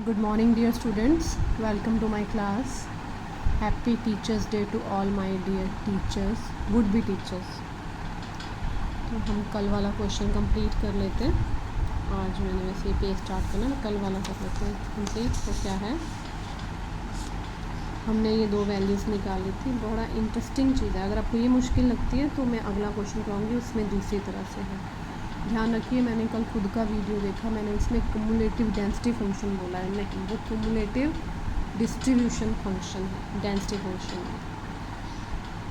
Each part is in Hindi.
Good morning dear students, welcome to my class. Happy Teachers Day to all my dear teachers, would be teachers. तो हम कल वाला क्वेश्चन कंप्लीट कर लेते हैं. आज मैंने वैसे ही पेज स्टार्ट करना, कल वाला कर लेते हैं कंप्लीट. तो क्या है, हमने ये दो वैल्यूज़ निकाली थी. बड़ा इंटरेस्टिंग चीज़ है. अगर आपको ये मुश्किल लगती है तो मैं अगला क्वेश्चन कराऊँगी, उसमें दूसरी तरह से है. ध्यान रखिए, मैंने कल खुद का वीडियो देखा, मैंने उसमें क्युमुलेटिव डेंसिटी फंक्शन बोला है, नहीं वो क्युमुलेटिव डिस्ट्रीब्यूशन फंक्शन है, डेंसिटी फंक्शन है.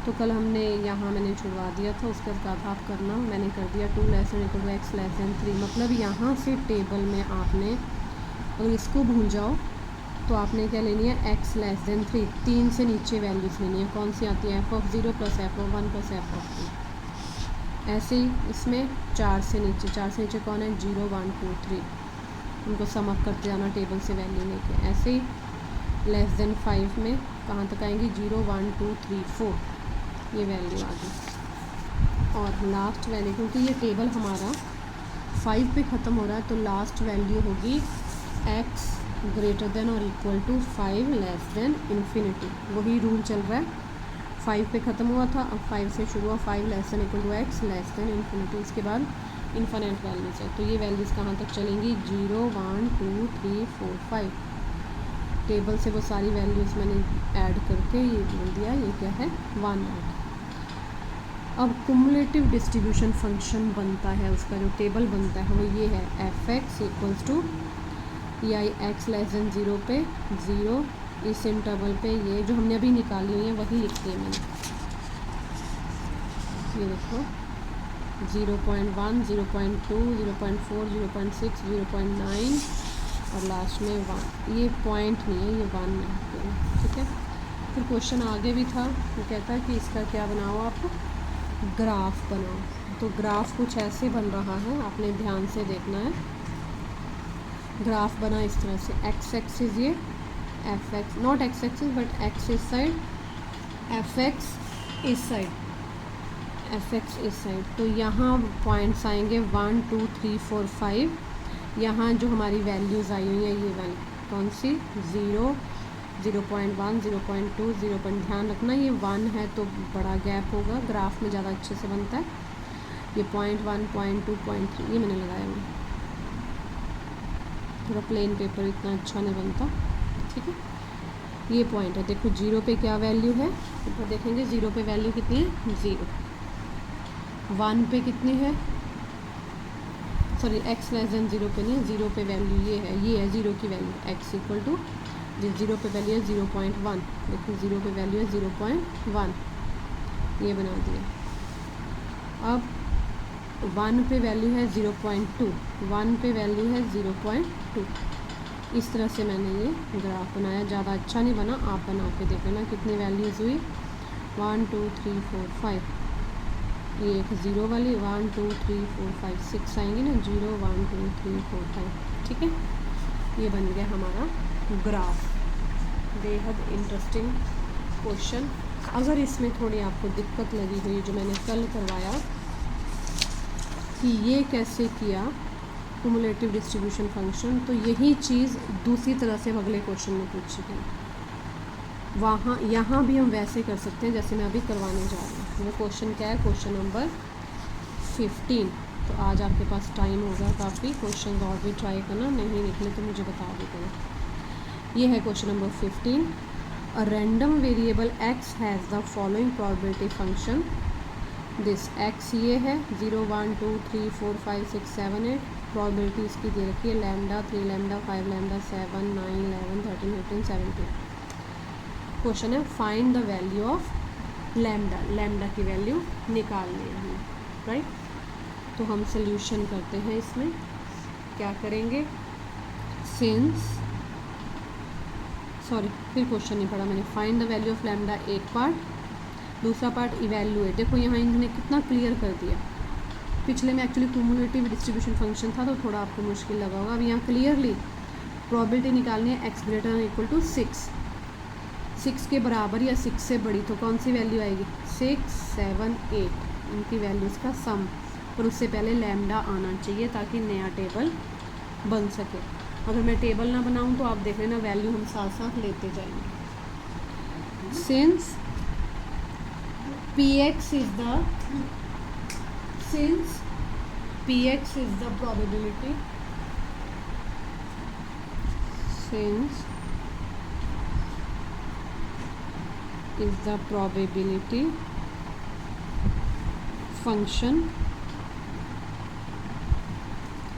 तो कल हमने यहाँ मैंने छुड़वा दिया था, उसके बाद आप करना. मैंने कर दिया 2 ≤ x < 3. मतलब यहाँ से टेबल में आपने अगर इसको भूल जाओ तो आपने क्या लेनी है, x < 3. 3 से नीचे वैल्यूज़ लेनी है. कौन सी आती है, f(0) + f(1) + f(2). ऐसे ही इसमें 4 से नीचे कौन है, 0 1 2 3. उनको सम अप करते जाना टेबल से वैल्यू लेके. ऐसे ही <5 में कहाँ तक आएंगी, 0 1 2 3 4 ये वैल्यू आ गई. और लास्ट वैल्यू, क्योंकि ये टेबल हमारा 5 पे ख़त्म हो रहा है, तो लास्ट वैल्यू होगी x > 5 < वही रूल चल रहा है. 5 पे ख़त्म हुआ था, अब 5 से शुरू हुआ. 5 < x < इसके बाद इन्फिनिट वैल्यूज़ है. तो ये वैल्यूज़ कहाँ तक चलेंगी, 0 1 2 3 4 5. टेबल से वो सारी वैल्यूज़ मैंने ऐड करके ये बोल दिया, ये क्या है, 1 आ गया. अब कुमुलेटिव डिस्ट्रीब्यूशन फंक्शन बनता है, उसका जो टेबल बनता है वो ये है, f(x) = EI x < 0 पे 0. इस इंटरवल पे ये जो हमने अभी निकाली हुई है वही लिखती है मैंने. ये देखो 0.1 0.2 0.4 0.6 0.9 और लास्ट में 1. ये पॉइंट नहीं है, ये 1 है. ठीक है. फिर क्वेश्चन आगे भी था, वो कहता है कि इसका क्या बनाओ, आप ग्राफ बनाओ. तो ग्राफ कुछ ऐसे बन रहा है, आपने ध्यान से देखना है. ग्राफ बना इस तरह से, एक्स एक्सिस ये f(x), not x axis but x इस साइड, f(x) इस साइड, f(x) इस साइड. तो यहाँ पॉइंट्स आएंगे 1 2 3 4 5. यहाँ जो हमारी वैल्यूज़ आई हुई हैं ये वाली कौन सी, 0 0.1 0.2 0. ध्यान रखना ये 1 है तो बड़ा गैप होगा, ग्राफ में ज़्यादा अच्छे से बनता है. ये 0.1 0.2 0.3 ये मैंने लगाया हुआ. थोड़ा प्लेन पेपर इतना अच्छा नहीं बनता. ठीक है. ये पॉइंट है, देखो 0 पे क्या वैल्यू है, ऊपर देखेंगे 0 पे वैल्यू कितनी है, 0. 1 पे कितनी है, सॉरी x < 0 पे नहीं है, 0 पे वैल्यू ये है 0 की वैल्यू, x = 0 पे वैल्यू है 0.1. देखो 0 पे वैल्यू है 0.1, ये बना दिया. अब 1 पे वैल्यू है 0.2, 1 पे वैल्यू है 0.2. इस तरह से मैंने ये ग्राफ बनाया. ज़्यादा अच्छा नहीं बना, आप बना के देख लेना कितनी वैल्यूज़ हुई. 1 2 3 4 5. ये एक 0 वाली 1 2 3 4 5 6 आएंगी ना, 0 1 2 3 4 5. ठीक है. ये बन गया हमारा ग्राफ. बेहद इंटरेस्टिंग क्वेश्चन. अगर इसमें थोड़ी आपको दिक्कत लगी हुई, जो मैंने कल करवाया कि ये कैसे किया क्युमुलेटिव डिस्ट्रीब्यूशन फंक्शन, तो यही चीज़ दूसरी तरह से अगले क्वेश्चन में पूछी गई. वहाँ यहाँ भी हम वैसे कर सकते हैं जैसे मैं अभी करवाने जा रही हूँ. वो क्वेश्चन क्या है, क्वेश्चन नंबर 15. तो आज आपके पास टाइम होगा काफ़ी, क्वेश्चन और भी ट्राई करना, नहीं निकले तो मुझे बता देना. ये है question number 15. A random variable x has the following probability function. This x ये है 0 1 2 3 4 5 6 7 8. प्रोबेबिलिटी इसकी दे रखी है लैम्डा 3 लैम्डा 5 लैम्डा 7 9 11 13 15 17. क्वेश्चन है find the value of lambda. Lambda की वैल्यू निकालनी है हमें, राइट. तो हम सोल्यूशन करते हैं. इसमें क्या करेंगे, फिर क्वेश्चन नहीं पढ़ा मैंने. Find the value of lambda एक पार्ट, दूसरा पार्ट इवैल्यूएट. देखो यहाँ इन्होंने कितना क्लियर कर दिया. पिछले में एक्चुअली क्युमुलेटिव डिस्ट्रीब्यूशन फंक्शन था तो थोड़ा आपको मुश्किल लगा होगा. अब यहाँ क्लियरली प्रोबेबिलिटी निकालनी है x > 6. 6 के बराबर या 6 से बड़ी, तो कौन सी वैल्यू आएगी, 6 7 8. इनकी वैल्यूज़ का सम, और उससे पहले लैम्डा आना चाहिए ताकि नया टेबल बन सके. अगर मैं टेबल ना बनाऊँ तो आप देख लेना वैल्यू हम साथ साथ लेते जाएंगे। Since px is the probability, since is the probability function,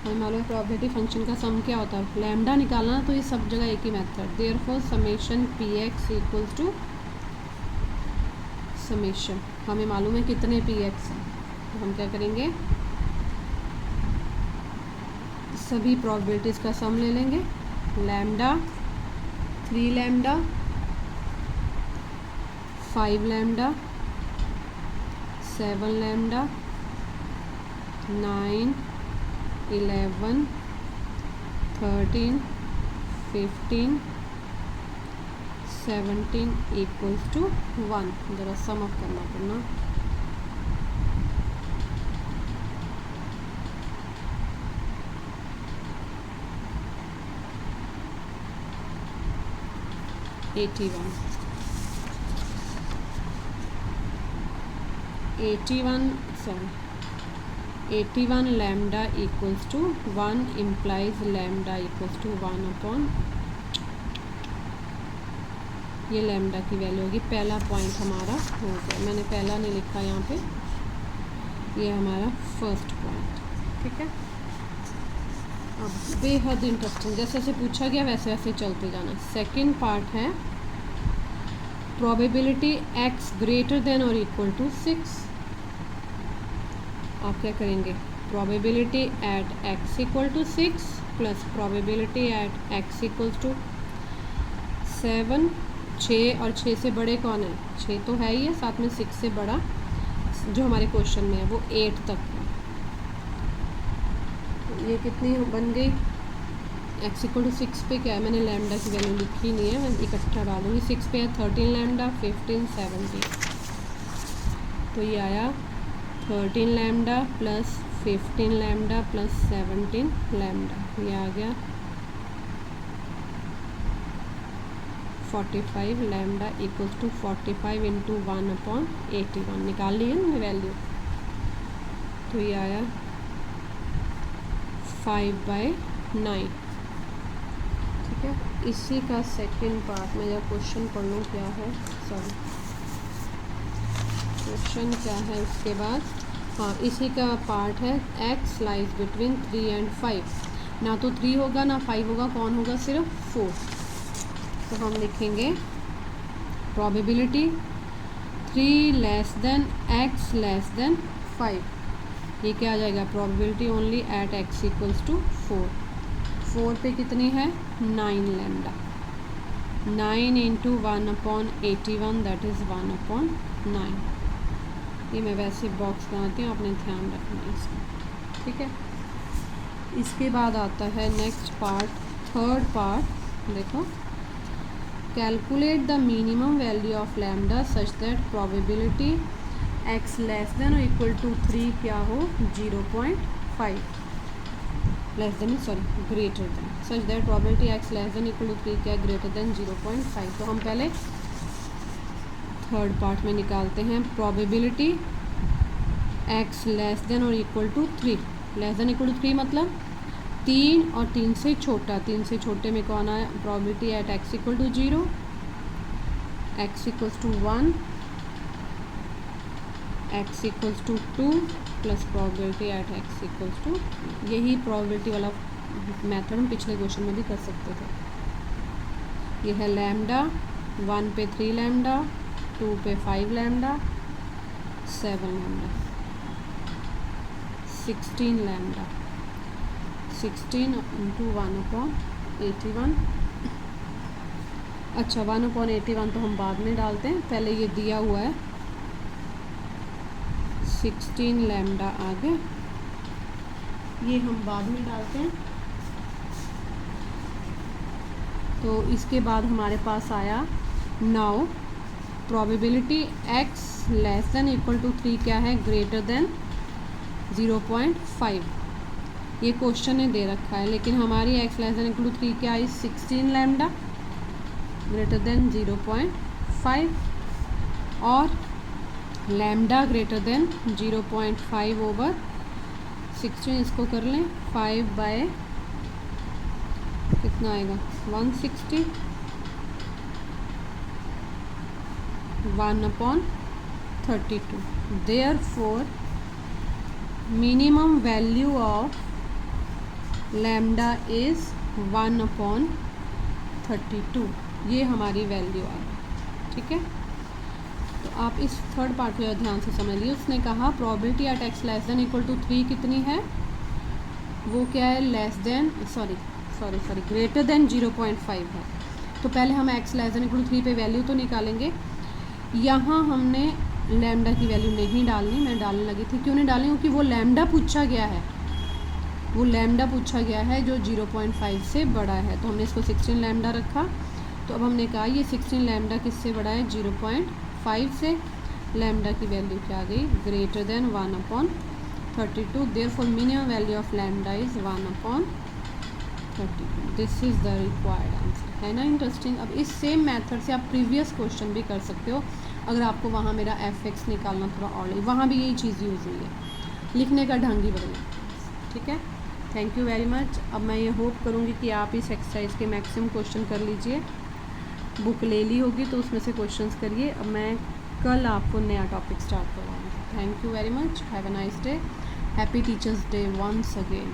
हमें मालूम है प्रोबेबिलिटी फंक्शन का सम क्या होता है, लैम्डा निकालना, तो ये सब जगह एक ही method. Therefore summation P X equals to summation, हमें मालूम है कितने पी एक्स हैं, तो हम क्या करेंगे सभी प्रोबेबिलिटीज़ का सम ले लेंगे। Lambda 3 lambda 5 lambda 7 lambda 9 11 13 15 17 equals to 1। ज़रा सम अप करना पड़ना। At one lambda equals to 1 implies lambda equals to 1 upon, ये लैम्डा की वैल्यू होगी। पहला पॉइंट हमारा हो गया, मैंने पहला नहीं लिखा यहाँ पे, ये हमारा फर्स्ट पॉइंट, ठीक है। अब बेहद इंटरेस्टिंग, जैसे जैसे पूछा गया वैसे वैसे चलते जाना। सेकंड पार्ट है प्रोबेबिलिटी x ग्रेटर देन और इक्वल टू 6। आप क्या करेंगे, probability at x equal to 6 plus probability at x equal to 7। 6 और 6 से बड़े कौन है, 6 तो है ही है, साथ में 6 से बड़ा जो हमारे क्वेश्चन में है वो 8 तक है। तो ये कितनी बन गई, x इक्वल टू 6 पे क्या है, मैंने लैम्डा की वैल्यू लिखी नहीं है, मैं इकट्ठा डालूंगी। 6 पे है 13 लैम्डा 15 17, तो ये आया 13 lambda plus 15 lambda plus 17 lambda, ये आ गया 45 lambda equals to 45 into 1 upon 81। निकाल लिए ना वैल्यू, तो ये आया 5/9, ठीक है। इसी का सेकंड पार्ट में जब क्वेश्चन पढ़ लूँ क्या है, सॉरी क्वेश्चन क्या है उसके बाद, हाँ इसी का पार्ट है x लाइज बिटवीन 3 एंड 5। ना तो 3 होगा ना 5 होगा, कौन होगा, सिर्फ 4। तो हम लिखेंगे probability 3 less than x less than 5। ये क्या आ जाएगा, probability only at x equals to 4। 4 पे कितनी है, 9 lambda, 9 into 1 upon 81 that is 1 upon 9। ये मैं वैसे बॉक्स बनाती हूँ, आपने ध्यान रखना है इसका, ठीक है। इसके बाद आता है नेक्स्ट पार्ट, थर्ड पार्ट, देखो calculate the minimum value of lambda such that probability x less than और इक्वल टू 3 क्या हो, 0.5 less than, sorry greater than, such that probability x less than equal to 3 क्या ग्रेटर देन 0.5। तो हम पहले थर्ड पार्ट में निकालते हैं प्रोबेबिलिटी x लेस देन और equal to 3। Less than equal to 3 मतलब 3 और 3 से छोटा, 3 से छोटे में कौन आया, probability at x equal to 0, x equals to 1, x equals to 2 plus probability at x equals to, यही प्रोबेबिलिटी वाला मेथड हम पिछले क्वेश्चन में भी कर सकते थे। ये है लैम्डा, 1 पे 3 लैम्डा, 2 पे 5 lambda, 7 lambda, 16 lambda, 16 into 1 upon 81। अच्छा 1 अपॉन 81 तो हम बाद में डालते हैं, पहले ये दिया हुआ है 16 लैम्डा आ गया, ये हम बाद में डालते हैं। तो इसके बाद हमारे पास आया now probability x less than equal to 3 क्या है, ग्रेटर देन 0.5। ये क्वेश्चन ने दे रखा है, लेकिन हमारी x less than equal to 3 क्या है, 16 लैम्डा ग्रेटर देन 0.5 और लैम्डा ग्रेटर देन 0.5 ओवर 16, इसको कर लें 5 बाय कितना आएगा 160, 1/32। Therefore minimum value of lambda is 1/32, ये हमारी वैल्यू आ गई। ठीक है, तो आप इस थर्ड पार्ट को ध्यान से समझ लीजिए। उसने कहा probability at x less than equal to 3 कितनी है, वो क्या है, less than sorry greater than 0.5 है। तो पहले हम x less than equal to 3 पे वैल्यू तो निकालेंगे। यहाँ हमने लैम्डा की वैल्यू नहीं डालनी, मैं डालने लगी थी, क्यों नहीं डालनी, क्योंकि वो लैम्डा पूछा गया है, वो लैम्डा पूछा गया है जो 0.5 से बड़ा है। तो हमने इसको 16 लैम्डा रखा। तो अब हमने कहा ये 16 लैम्डा किससे बड़ा है, 0.5 से। लैम्डा की वैल्यू क्या आ गई, greater than 1/32। Therefore minimum value of lambda is 1/32। This is the required answer. है ना इंटरेस्टिंग। अब इस सेम मेथड से आप प्रीवियस क्वेश्चन भी कर सकते हो, अगर आपको वहाँ मेरा fx निकालना थोड़ा और, वहाँ भी यही चीज़ यूज़ हुई है, लिखने का ढंग ही बदला। ठीक है, थैंक यू वेरी मच। अब मैं ये होप करूँगी कि आप इस एक्सरसाइज के मैक्सिमम क्वेश्चन कर लीजिए। बुक ले ली होगी तो उसमें से क्वेश्चंस करिए। अब मैं कल आपको नया टॉपिक स्टार्ट करवाऊँगी। Thank you very much, have a nice day, happy teachers day once again.